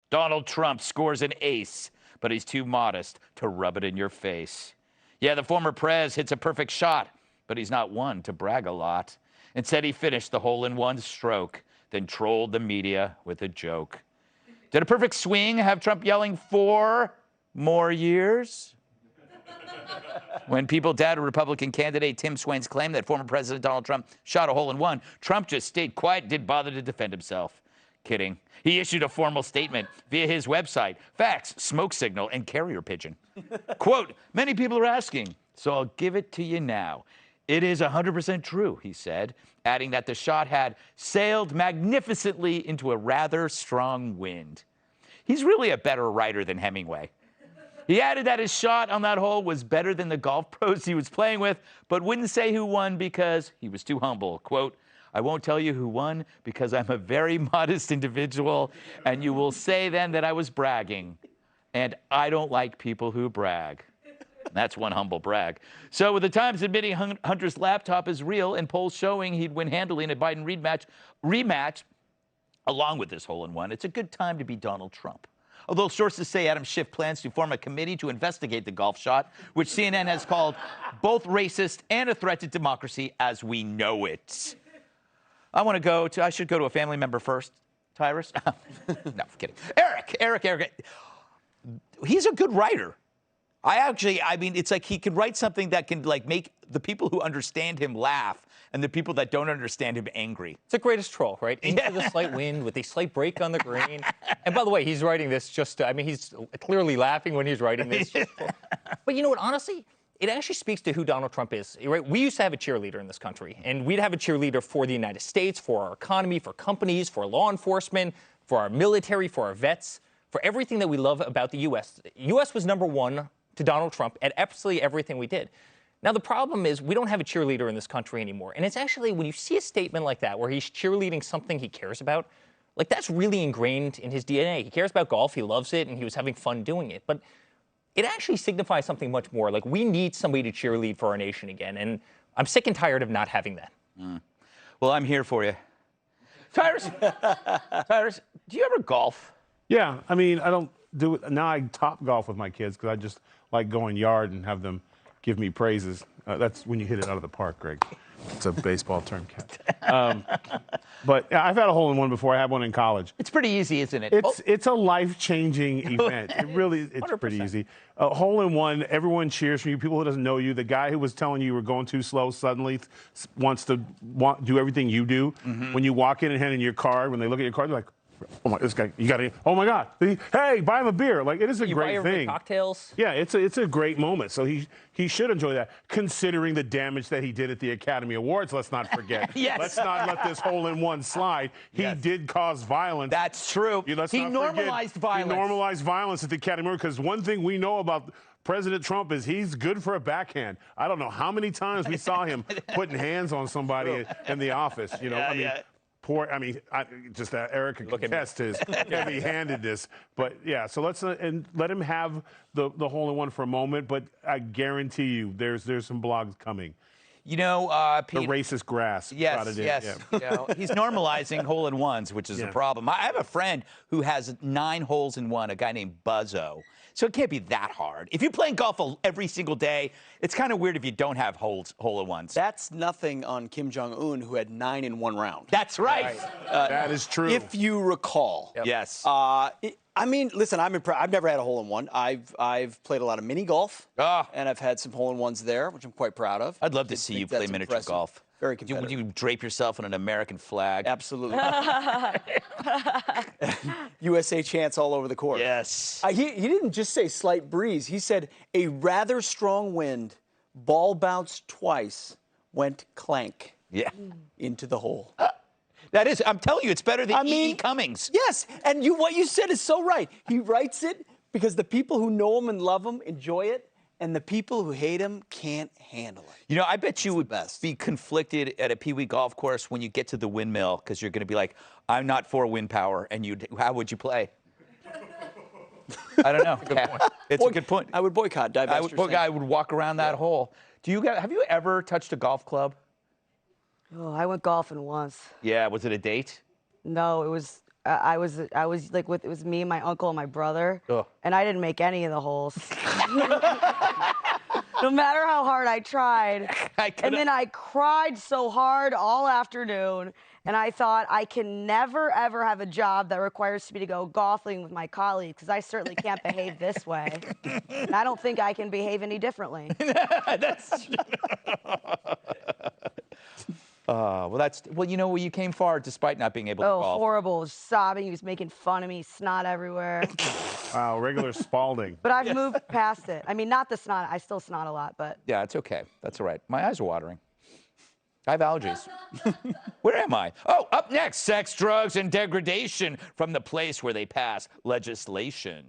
Donald Trump scores an ace, but he's too modest to rub it in your face. Yeah, the former prez hits a perfect shot, but he's not one to brag a lot. Instead, he finished the hole in one stroke, then trolled the media with a joke. Did a perfect swing have Trump yelling 4 more years? When people doubted Republican candidate Tim Swaine's claim that former President Donald Trump shot a hole in one, Trump just stayed quiet and didn't bother to defend himself. Kidding. He issued a formal statement via his website, fax, smoke signal, and carrier pigeon. Quote, many people are asking, so I'll give it to you now. It is 100% true, he said, adding that the shot had sailed magnificently into a rather strong wind. He's really a better writer than Hemingway. He added that his shot on that hole was better than the golf pros he was playing with, but wouldn't say who won because he was too humble. Quote, I won't tell you who won because I'm a very modest individual, and you will say then that I was bragging. And I don't like people who brag. That's one humble brag. So with the Times admitting Hunter's laptop is real and polls showing he'd win handily in a Biden rematch, along with this hole-in-one, it's a good time to be Donald Trump. Although sources say Adam Schiff plans to form a committee to investigate the golf shot, which CNN has called both racist and a threat to democracy as we know it. I should go to a family member first. Tyrus? No, kidding. Eric. He's a good writer. I mean, it's like he can write something that can like make the people who understand him laugh and the people that don't understand him angry. It's the greatest troll, right? Into the slight wind with a slight break on the green. And by the way, he's writing this I mean, he's clearly laughing when he's writing this. But you know what, honestly, it actually speaks to who Donald Trump is, right? We used to have a cheerleader in this country, and we'd have a cheerleader for the United States, for our economy, for companies, for law enforcement, for our military, for our vets, for everything that we love about the U.S. The U.S. was number one to Donald Trump at absolutely everything we did. Now, the problem is we don't have a cheerleader in this country anymore. And it's actually, when you see a statement like that, where he's cheerleading something he cares about, like that's really ingrained in his DNA. He cares about golf, he loves it, and he was having fun doing it. But it actually signifies something much more. Like, we need somebody to cheerlead for our nation again. And I'm sick and tired of not having that. Well, I'm here for you. Tyrus, do you ever golf? Yeah, I mean, I don't do it. Now I top golf with my kids because I just like going yard and have them give me praises. That's when you hit it out of the park, Greg. It's a baseball term, Cat. But yeah, I've had a hole-in-one before. I had one in college. It's pretty easy, isn't it? It's a life-changing event. It really, it's 100%. pretty easy. A hole-in-one, everyone cheers for you. People who doesn't know you. The guy who was telling you were going too slow suddenly wants to do everything you do. When you walk in and hand in your card, when they look at your card, they're like, oh my, this guy, you got it. Oh my God! Hey, buy him a beer. Like, it is a great thing. Cocktails. Yeah, it's a great moment. So he should enjoy that, considering the damage that he did at the Academy Awards. Let's not forget. Yes. Let's not let this hole-in-one slide. He did cause violence. That's true. He normalized violence. He normalized violence at the Academy Awards, because one thing we know about President Trump is he's good for a backhand. I don't know how many times we saw him putting hands on somebody in the office. You know, Eric can contest his heavy-handedness. But yeah, so let's let him have the hole-in-one for a moment. But I guarantee you, there's some blogs coming. You know, the racist grass. Yes. Yeah. You know, he's normalizing hole-in-ones, which is a problem. I have a friend who has 9 holes in one, a guy named Buzzo. So it can't be that hard. If you're playing golf every single day, it's kind of weird if you don't have hole-in-ones. That's nothing on Kim Jong-un, who had 9 in one round. That's right. That is true. If you recall. Yep. Yes. I mean, listen, I'm impressed. I've never had a hole-in-one. I've played a lot of mini golf, and I've had some hole-in-ones there, which I'm quite proud of. I'd love to see you play miniature golf. Very competitive. Would you drape yourself in an American flag? Absolutely. USA chants all over the course. Yes. He didn't just say slight breeze. He said a rather strong wind, ball bounced twice, went clank into the hole. That is, I'm telling you, it's better than E.E. Cummings. Yes, and what you said is so right. He writes it because the people who know him and love him enjoy it, and the people who hate him can't handle it. You know, I bet you would be conflicted at a Pee Wee golf course when you get to the windmill, because you're going to be like, I'm not for wind power, and how would you play? I don't know. It's a good point. I would boycott. I would walk around that hole. Have you ever touched a golf club? Oh, I went golfing once. Yeah, was it a date? No, I was like it was me, my uncle, and my brother, Ugh. and I didn't make any of the holes. No matter how hard I tried. And then I cried so hard all afternoon, and I thought I can never, ever have a job that requires me to go golfing with my colleagues, because I certainly can't behave this way. And I don't think I can behave any differently. That's well, you know, you came far despite not being able to Oh, golf. horrible. He was sobbing. He was making fun of me, snot everywhere. Wow, regular Spalding. But I've moved past it. I mean, not the snot. I still snot a lot, but. Yeah, it's okay. That's all right. My eyes are watering. I have allergies. Where am I? Oh, up next, sex, drugs, and degradation from the place where they pass legislation.